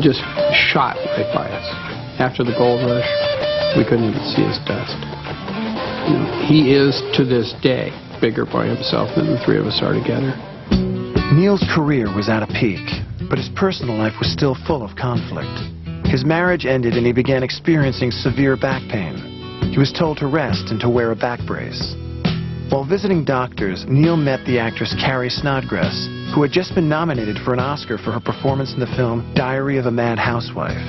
just shot right by us. After the gold rush, we couldn't even see his dust. You know, he is, to this day, bigger by himself than the three of us are together. Neil's career was at a peak, but his personal life was still full of conflict. His marriage ended and he began experiencing severe back pain. He was told to rest and to wear a back brace. While visiting doctors, Neil met the actress Carrie Snodgrass, who had just been nominated for an Oscar for her performance in the film Diary of a Mad Housewife.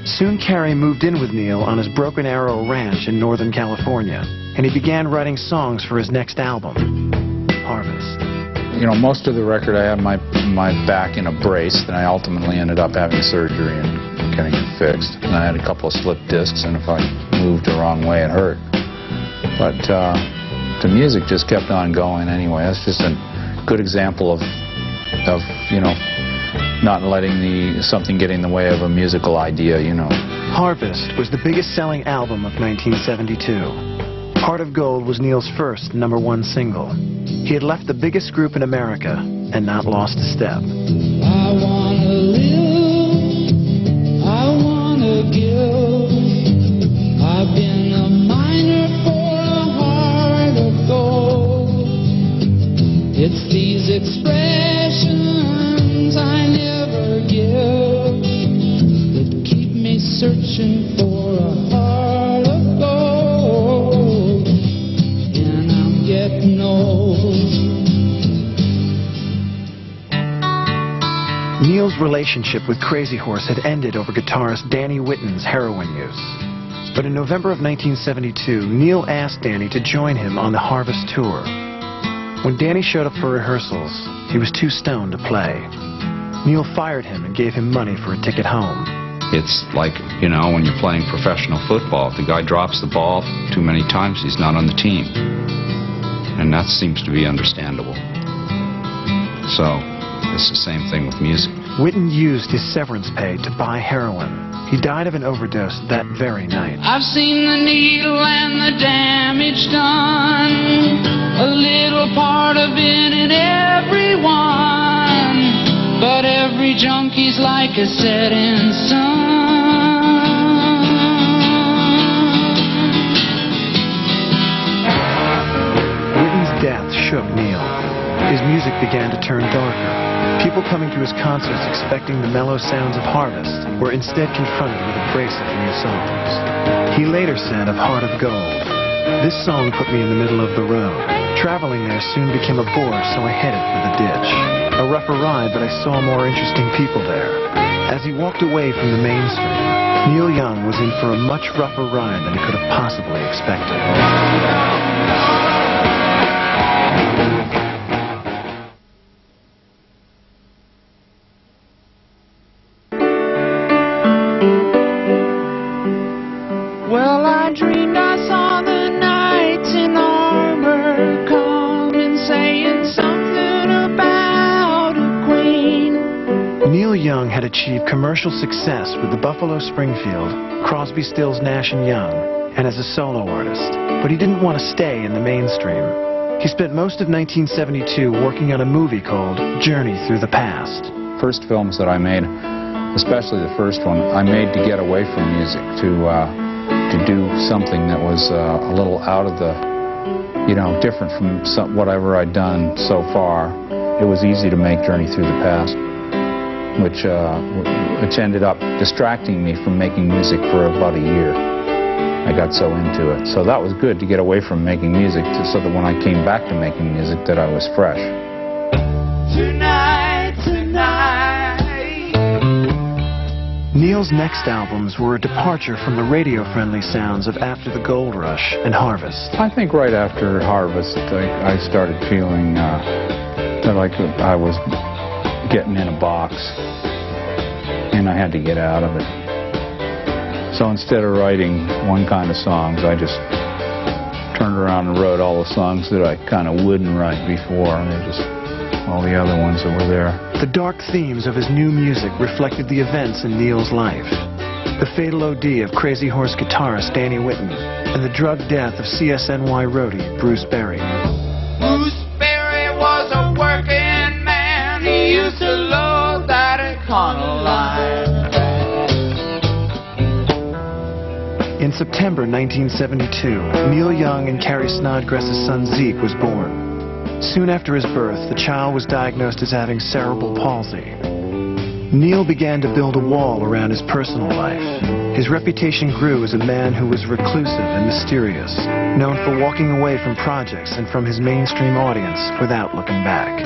Soon Carrie moved in with Neil on his Broken Arrow Ranch in Northern California, and he began writing songs for his next album, Harvest. You know, most of the record I had my back in a brace, then I ultimately ended up having surgery and getting it fixed. And I had a couple of slip discs, and if I moved the wrong way, it hurt. But the music just kept on going anyway. That's just a good example of you know, not letting something get in the way of a musical idea, you know. Harvest was the biggest selling album of 1972. Heart of Gold was Neil's first #1 single. He had left the biggest group in America and not lost a step. I wanna live, I wanna give. I've been a miner for a heart of gold. It's these expressions I never give that keep me searching for a heart of gold. And I'm getting old. Neil's relationship with Crazy Horse had ended over guitarist Danny Whitten's heroin use. But in November of 1972, Neil asked Danny to join him on the Harvest tour. When Danny showed up for rehearsals, he was too stoned to play. Neil fired him and gave him money for a ticket home. It's like, you know, when you're playing professional football, if the guy drops the ball too many times, he's not on the team. And that seems to be understandable. So, it's the same thing with music. Whitten used his severance pay to buy heroin. He died of an overdose that very night. I've seen the needle and the damage done, a little part of it in everyone, but every junkie's like a setting sun. Whitten's death shook Neil. His music began to turn darker. People coming to his concerts expecting the mellow sounds of Harvest were instead confronted with a brace of new songs. He later said of Heart of Gold, "This song put me in the middle of the road. Traveling there soon became a bore, so I headed for the ditch. A rougher ride, but I saw more interesting people there." As he walked away from the mainstream, Neil Young was in for a much rougher ride than he could have possibly expected. Well, I dreamed I saw the knights in armor coming, saying something about a queen. Neil Young had achieved commercial success with the Buffalo Springfield, Crosby, Stills, Nash & Young, and as a solo artist. But he didn't want to stay in the mainstream. He spent most of 1972 working on a movie called Journey Through the Past. First films that I made, especially the first one, I made to get away from music, to do something that was a little out of the, you know, different from whatever I'd done so far. It was easy to make Journey Through the Past, which ended up distracting me from making music for about a year. I got so into it. So that was good to get away from making music, so that when I came back to making music that I was fresh. Tonight, tonight. Neil's next albums were a departure from the radio-friendly sounds of After the Gold Rush and Harvest. I think right after Harvest, I started feeling like I was getting in a box, and I had to get out of it. So instead of writing one kind of songs, I just turned around and wrote all the songs that I kind of wouldn't write before, and just all the other ones that were there. The dark themes of his new music reflected the events in Neil's life. The fatal OD of Crazy Horse guitarist Danny Whitten, and the drug death of CSNY roadie Bruce Berry. Bruce Berry was a working man. He used to love that Econoline. September 1972, Neil Young and Carrie Snodgrass's son Zeke was born. Soon after his birth, the child was diagnosed as having cerebral palsy. Neil began to build a wall around his personal life. His reputation grew as a man who was reclusive and mysterious, known for walking away from projects and from his mainstream audience without looking back.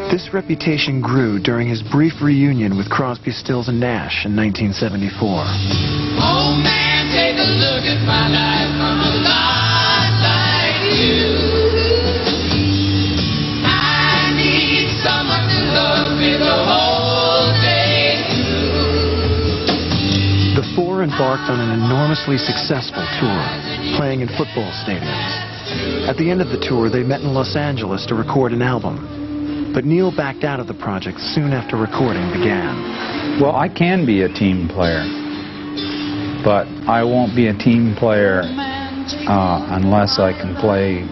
This reputation grew during his brief reunion with Crosby, Stills and Nash in 1974. Oh man, take a look at my life from a lot like you. I need someone to love me the whole day through. The four embarked on an enormously successful tour, playing in football stadiums. At the end of the tour, they met in Los Angeles to record an album. But Neil backed out of the project soon after recording began. Well, I can be a team player, but I won't be a team player unless I can play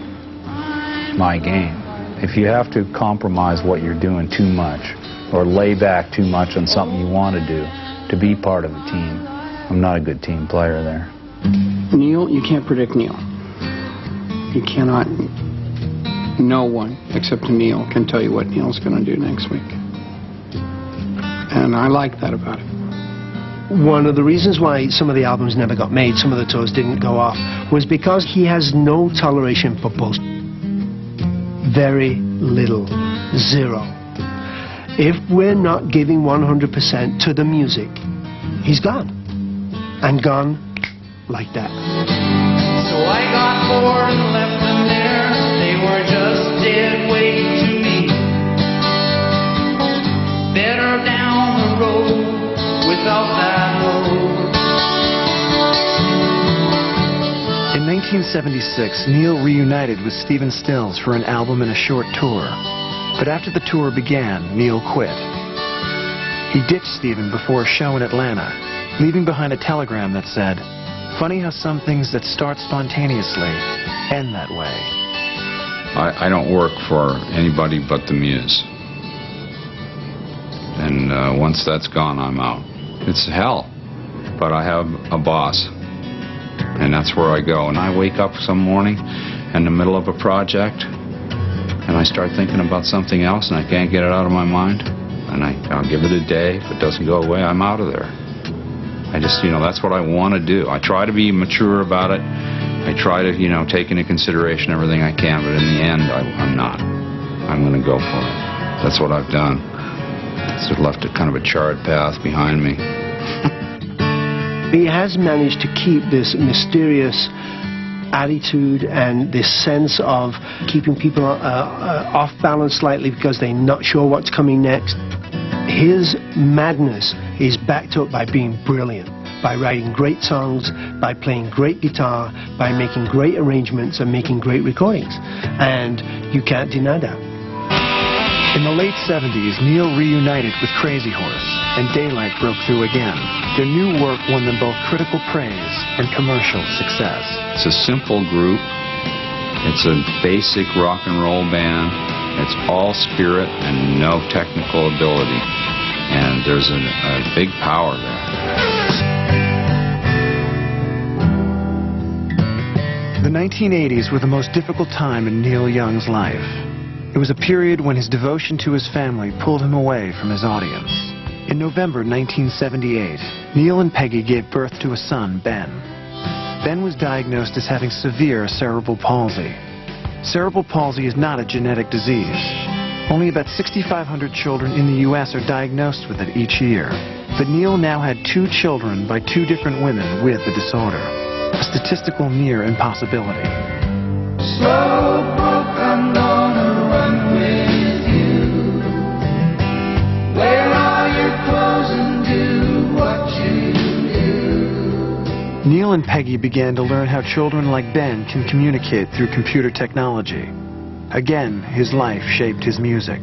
my game. If you have to compromise what you're doing too much or lay back too much on something you want to do to be part of a team, I'm not a good team player there. Neil, you can't predict Neil. You cannot. No one, except Neil, can tell you what Neil's going to do next week. And I like that about him. One of the reasons why some of the albums never got made, some of the tours didn't go off, was because he has no toleration for bullshit. Very little. Zero. If we're not giving 100% to the music, he's gone. And gone like that. So I got four and left them there. They were just dead weight to me. Better down the road without that load. In 1976, Neil reunited with Stephen Stills for an album and a short tour. But after the tour began, Neil quit. He ditched Stephen before a show in Atlanta, leaving behind a telegram that said, "Funny how some things that start spontaneously end that way." I don't work for anybody but the Muse. And once that's gone, I'm out. It's hell. But I have a boss. And that's where I go. And I wake up some morning in the middle of a project, and I start thinking about something else, and I can't get it out of my mind. And I'll give it a day. If it doesn't go away, I'm out of there. I just, that's what I want to do. I try to be mature about it. I try to, take into consideration everything I can, but in the end, I'm not. I'm going to go for it. That's what I've done. So it left a kind of a charred path behind me. He has managed to keep this mysterious attitude and this sense of keeping people off balance slightly because they're not sure what's coming next. His madness is backed up by being brilliant, by writing great songs, by playing great guitar, by making great arrangements and making great recordings. And you can't deny that. In the late 70s, Neil reunited with Crazy Horse, and Daylight broke through again. Their new work won them both critical praise and commercial success. It's a simple group. It's a basic rock and roll band. It's all spirit and no technical ability. And there's a big power there. The 1980s were the most difficult time in Neil Young's life. It was a period when his devotion to his family pulled him away from his audience. In November 1978, Neil and Peggy gave birth to a son, Ben. Ben was diagnosed as having severe cerebral palsy. Cerebral palsy is not a genetic disease. Only about 6,500 children in the U.S. are diagnosed with it each year. But Neil now had 2 children by 2 different women with the disorder, a statistical near impossibility. Slow broke, I'm gonna run with you. Wear all your clothes and do what you do. Neil and Peggy began to learn how children like Ben can communicate through computer technology. Again, his life shaped his music.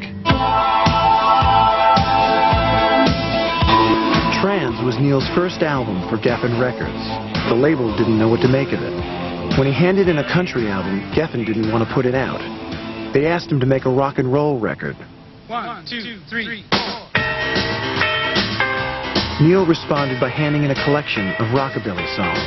Trans was Neil's first album for Geffen Records. The label didn't know what to make of it. When he handed in a country album, Geffen didn't want to put it out. They asked him to make a rock and roll record. 1, 2, 3, 4. Neil responded by handing in a collection of rockabilly songs.